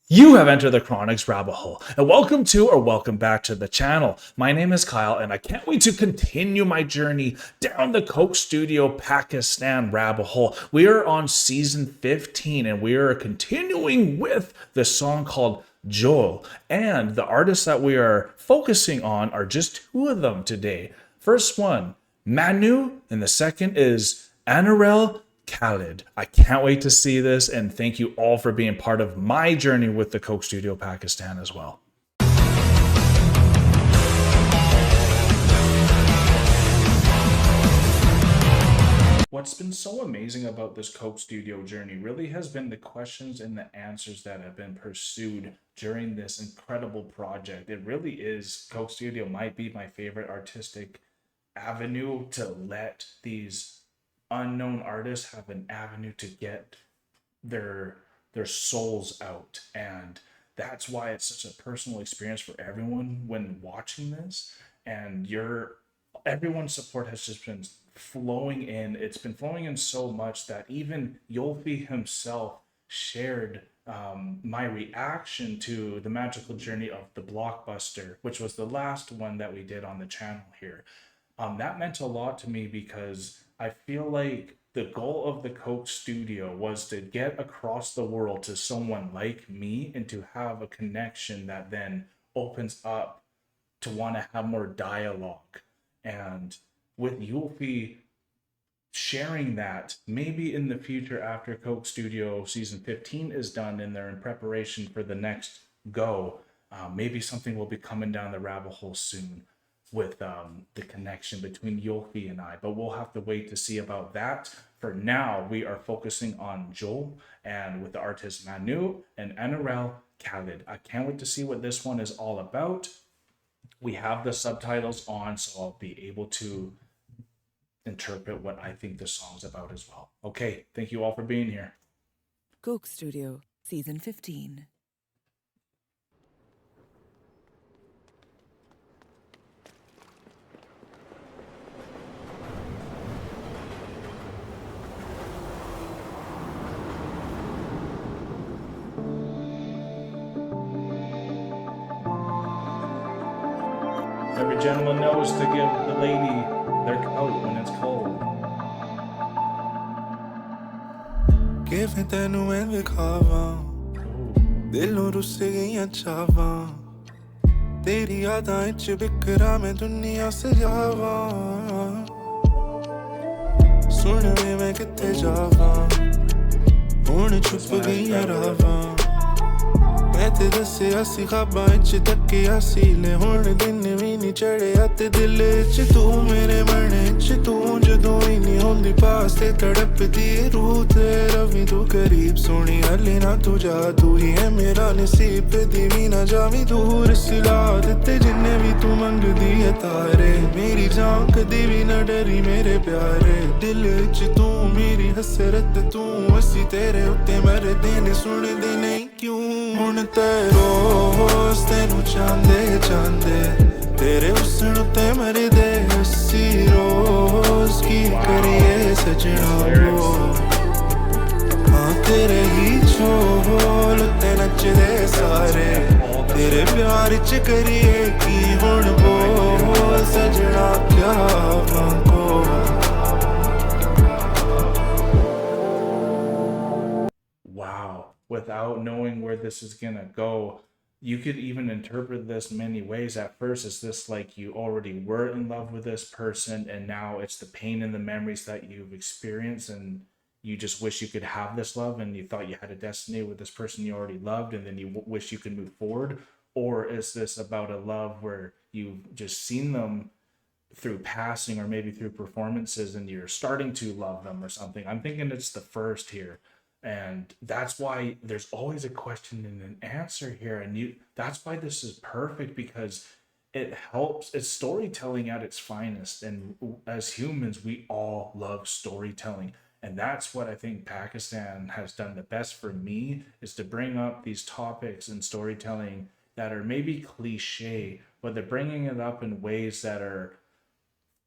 You have entered the Chronic's rabbit hole, and welcome to or welcome back to the channel. My name is Kyle, and I can't wait to continue my journey down the Coke Studio Pakistan rabbit hole. We are on season 15, and we are continuing with the song called Jhol. And the artists that we are focusing on are just two of them today. First one, Maanu, and the second is Annural Khalid. I can't wait to see this, and thank you all for being part of my journey with the Coke Studio Pakistan as well. What's been so amazing about this Coke Studio journey really has been the questions and the answers that have been pursued during this incredible project. It really is, Coke Studio might be my favorite artistic avenue to let these unknown artists have an avenue to get their souls out, and that's why it's such a personal experience for everyone when watching this. And everyone's support has just been flowing in. It's been flowing in so much that even Yolfi himself shared my reaction to the magical journey of the blockbuster, which was the last one that we did on the channel here. That meant a lot to me because I feel like the goal of the Coke Studio was to get across the world to someone like me and to have a connection that then opens up to want to have more dialogue. And with Yulfi sharing that, maybe in the future after Coke Studio season 15 is done and they're in preparation for the next go, maybe something will be coming down the rabbit hole soon with the connection between Yolfi and I, but we'll have to wait to see about that. For now, we are focusing on Jhol and with the artists Maanu and Annural Khalid. I can't wait to see what this one is all about. We have the subtitles on, so I'll be able to interpret what I think the song's about as well. Okay, thank you all for being here. Coke Studio, Season 15. Every gentleman knows to give the lady their coat when it's cold. ਕਿਵੇਂ ਤੈਨੂੰ ਮੈਂ ਵਿਖਾਵਾਂ ਦਿਲੋਂ ਰੁੱਸ ਗਈਆਂ ਚਾਵਾਂ ਤੇਰੀ ਯਾਦਾਂ ਵਿੱਚ ਬਿਖਰਾਂ ਮੈਂ ਦੁਨੀਆ ਸਜਾਵਾਂ ਸੁਣ ਵੇ ਮੈਂ ਕਿੱਥੇ ਜਾਵਾਂ ਹੁਣ ਚੁੱਪ ਗਈਆਂ ਰਾਵਾਂ ਮੈਂ ਤੇ ਦੱਸਿਆ ਸੀ ਖਾਬਾਂ ਵਿੱਚ ਤੱਕਿਆ ਸੀ ਲੈ ਹੁਣ ਦਿਨ ਵੀ ਨਹੀਂ ਚੜਿਆ ਤੇ ਦਿਲ ਵਿੱਚ ਤੂੰ ਮੇਰੇ ਮਨ ਵਿੱਚ ਤੂੰ ਜਦੋਂ ਹੀ ਨਹੀਂ ਹੁੰਦੀ ਪਾਸ ਤੇ ਤੜਪਦੀ ਰੂਹ ਤੇ ਰਵੀ ਤੂੰ ਕਰੀਬ ਸੋਹਣੀ ਹਲੇ ਨਾ ਤੂੰ ਜਾ ਤੂੰ ਹੀ ਹੈ ਮੇਰਾ ਨਸੀਬ ਦੀ ਵੀ ਨਾ ਜਾਵੀਂ ਦੂਰ ਸਿਲਾ ਦਿੱਤੇ ਜਿੰਨੇ ਵੀ ਤੂੰ ਮੰਗਦੀ ਹੈ ਤਾਰੇ ਮੇਰੀ ਜਾਨ ਕਦੀ ਵੀ ਨਾ ਡਰੀ ਮੇਰੇ ਪਿਆਰੇ ਦਿਲ ਵਿੱਚ ਤੂੰ ਮੇਰੀ ਹਸਰਤ ਤੂੰ ਅਸੀਂ ਤੇਰੇ ਉੱਤੇ ਮਰਦੇ ਨੇ ਸੁਣਦੇ ਨਹੀਂ ਕਿਉਂ ਹੁਣ ਤੇ ਰੋਜ਼ ਤੈਨੂੰ ਚਾਹੁੰਦੇ ਚਾਹੁੰਦੇ ਤੇਰੇ ਹੁਸਨ ਉੱਤੇ ਮਰਦੇ ਅਸੀਂ ਰੋਜ਼ ਕੀ ਕਰੀਏ ਸਜਣਾ ਹਾਂ ਤੇਰੇ ਹੀ ਝੋਲ ਉੱਤੇ ਨੱਚਦੇ ਸਾਰੇ ਤੇਰੇ ਪਿਆਰ ਚ ਕਰੀਏ ਕੀ ਹੁਣ ਬੋਲ ਸਜਣਾ ਕਿਆ ਮੰਗੋ Without knowing where this is gonna go, you could even interpret this many ways. At first, it's just like you already were in love with this person, and now it's the pain and the memories that you've experienced, and you just wish you could have this love, and you thought you had a destiny with this person you already loved, and then you wish you could move forward. Or is this about a love where you've just seen them through passing or maybe through performances and you're starting to love them or something? I'm thinking it's the first here. And that's why there's always a question and an answer here, and that's why this is perfect, because it helps. It's storytelling at its finest, and as humans we all love storytelling, and that's what I think Pakistan has done the best for me, is to bring up these topics and storytelling that are maybe cliche, but they're bringing it up in ways that are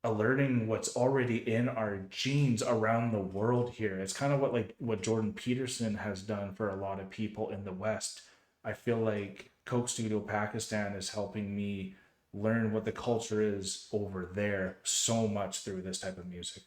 alerting what's already in our genes around the world here. It's kind of what Jordan Peterson has done for a lot of people in the West, I feel like Coke Studio Pakistan is helping me learn what the culture is over there so much through this type of music.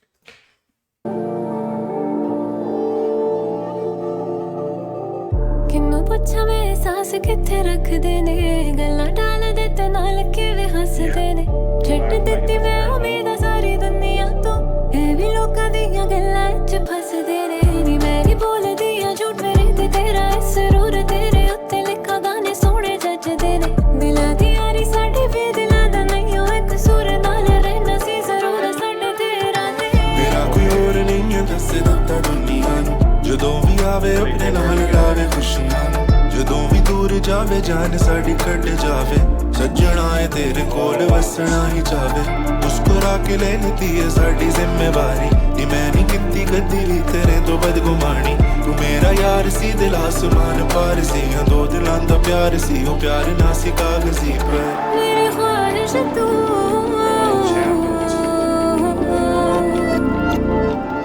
किन्नू पुछा मैं एहसास किथे रख देने गल्ला डाल दे ते नाल किवें हस देने छड्ड दित्ती मैं उम्मीद सारी दुनिया तो ए भी लोकां दियां गल्लां च फस देने नी मैं नी बोलदी आ झूठ मेरे ते तेरा सुरूर तेरे उत्ते लिखा गाने सोहणे जज देने दिलां दी यारी साडी भी दिलां दा नहीं हो एक सुर नाल रहना सी जरूर साडे तेरा दे मेरा कोई और नहीं है दस दत्ता दुनिया नू ਜਦੋਂ ਵੀ ਆਵੇ ਆਪਣੇ ਨਾਲ ਲਾਵੇ ਖੁਸ਼ੀਆਂ ਨੂੰ ਜਦੋਂ ਵੀ ਦੂਰ ਜਾਵੇ ਜਾਨ ਸਾਡੀ ਕੱਢ ਜਾਵੇ ਸੱਜਣਾ ਏ ਤੇਰੇ ਕੋਲ ਵਸਣਾ ਹੀ ਚਾਵੇ ਮੁਸਕਰਾ ਕੇ ਲੈਂਦੀ ਏ ਸਾਡੀ ਜ਼ਿੰਮੇਵਾਰੀ ਨੀ ਮੈਂ ਨਹੀਂ ਕੀਤੀ ਕਦੀ ਵੀ ਤੇਰੇ ਤੋਂ ਬਦਗੁਮਾਨੀ ਤੂੰ ਮੇਰਾ ਯਾਰ ਸੀ ਦਿਲ ਆਸਮਾਨ ਪਾਰ ਸੀ ਦੋ ਦਿਲਾਂ ਦਾ ਪਿਆਰ ਸੀ ਉਹ ਪਿਆਰ ਨਾ ਸੀ ਕਾਗਜ਼ੀ ਪਰ मेरी ख्वाहिश तू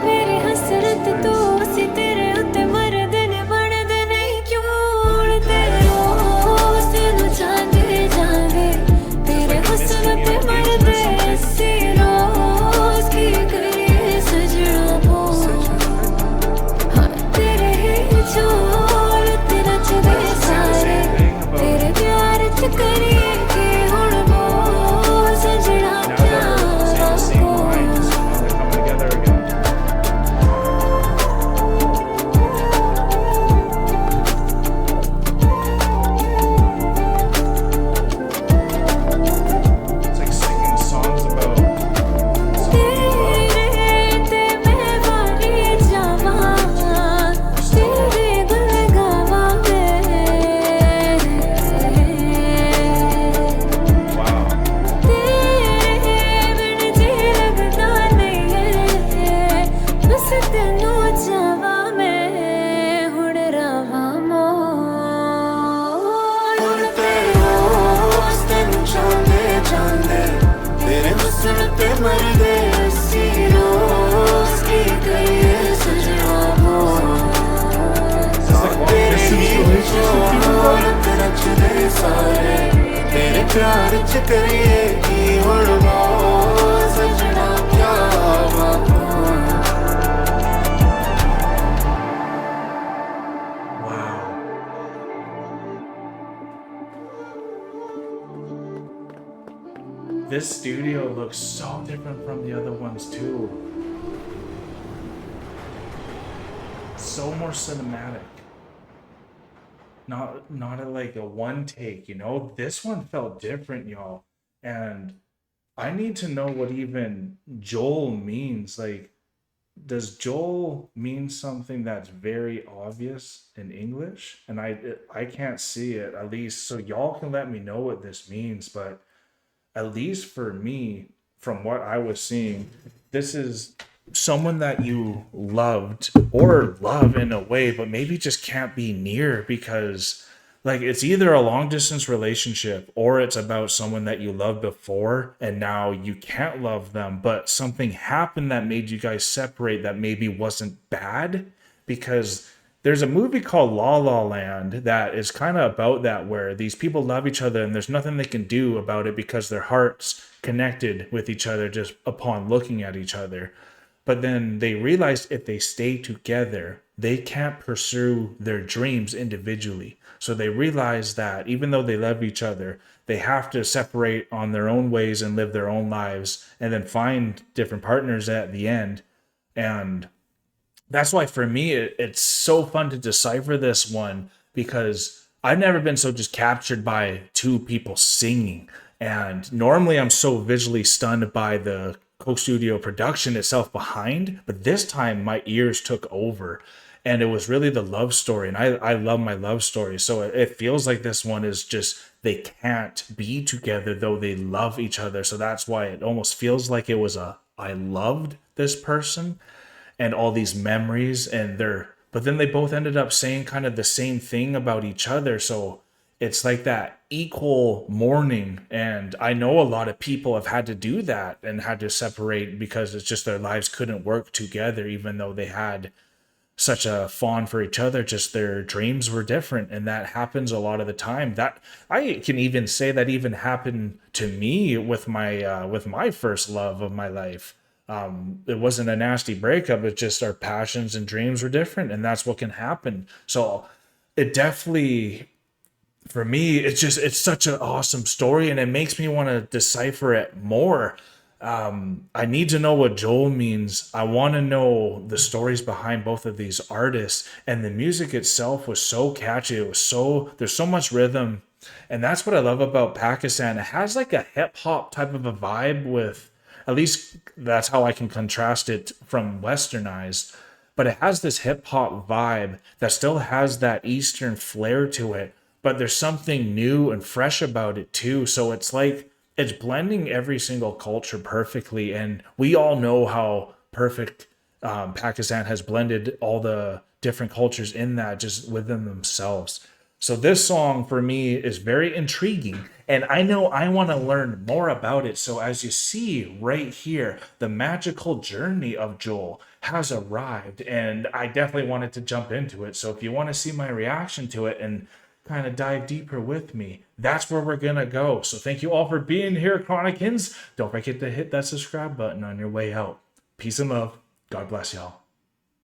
मेरी हसरत तू सी तेरे उत्ते मरदे ने बनदे नहीं क्यों तेरे रोज़ तेनू चांदे जांदे तेरे हुस्न ते मरदे सी रोज़ की करिए सजना बोल हाँ तेरे ही झोल ते नचदे सारे तेरे प्यार च करिए कि हुण बोल सजना क्या तेरे प्यार च करिए की हुण बोल सजना क्या Wow. This studio looks so different from the other ones too. So more cinematic. Not like a one take, you know. This one felt different, y'all. And I need to know what even Jhol means. Like, does Jhol mean something that's very obvious in English? And I can't see it, at least, so y'all can let me know what this means. But at least for me, from what I was seeing, this is someone that you loved or love in a way, but maybe just can't be near because like it's either a long distance relationship or it's about someone that you loved before and now you can't love them, but something happened that made you guys separate that maybe wasn't bad. Because there's a movie called La La Land that is kind of about that, where these people love each other and there's nothing they can do about it because their hearts connected with each other just upon looking at each other. But then they realized if they stay together, they can't pursue their dreams individually. So they realize that even though they love each other, they have to separate on their own ways and live their own lives and then find different partners at the end. And that's why for me, it's so fun to decipher this one, because I've never been so just captured by two people singing. And normally I'm so visually stunned by the Coke Studio production itself behind, but this time my ears took over and it was really the love story. And I love my love story. So it feels like this one is just, they can't be together though they love each other. So that's why it almost feels like it was I loved this person and all these memories and but then they both ended up saying kind of the same thing about each other. So it's like that equal mourning. And I know a lot of people have had to do that and had to separate because it's just their lives couldn't work together, even though they had such a fond for each other, just their dreams were different, and that happens a lot of the time. That I can even say that even happened to me with my first love of my life. It wasn't a nasty breakup, it's just our passions and dreams were different, and that's what can happen. So it definitely, for me, it's such an awesome story, and it makes me want to decipher it more. I need to know what Jhol means. I want to know the stories behind both of these artists, and the music itself was so catchy. It was so, there's so much rhythm, and that's what I love about Pakistan. It has like a hip hop type of a vibe with, at least that's how I can contrast it from westernized, but it has this hip hop vibe that still has that Eastern flair to it, but there's something new and fresh about it too. So it's like it's blending every single culture perfectly. And we all know how perfect Pakistan has blended all the different cultures in that just within themselves. So this song for me is very intriguing, and I know I want to learn more about it. So as you see right here, the magical journey of Jhol has arrived, and I definitely wanted to jump into it. So if you want to see my reaction to it and kind of dive deeper with me, that's where we're gonna go. So thank you all for being here, Chronicans. Don't forget to hit that subscribe button on your way out. Peace and love. God bless y'all.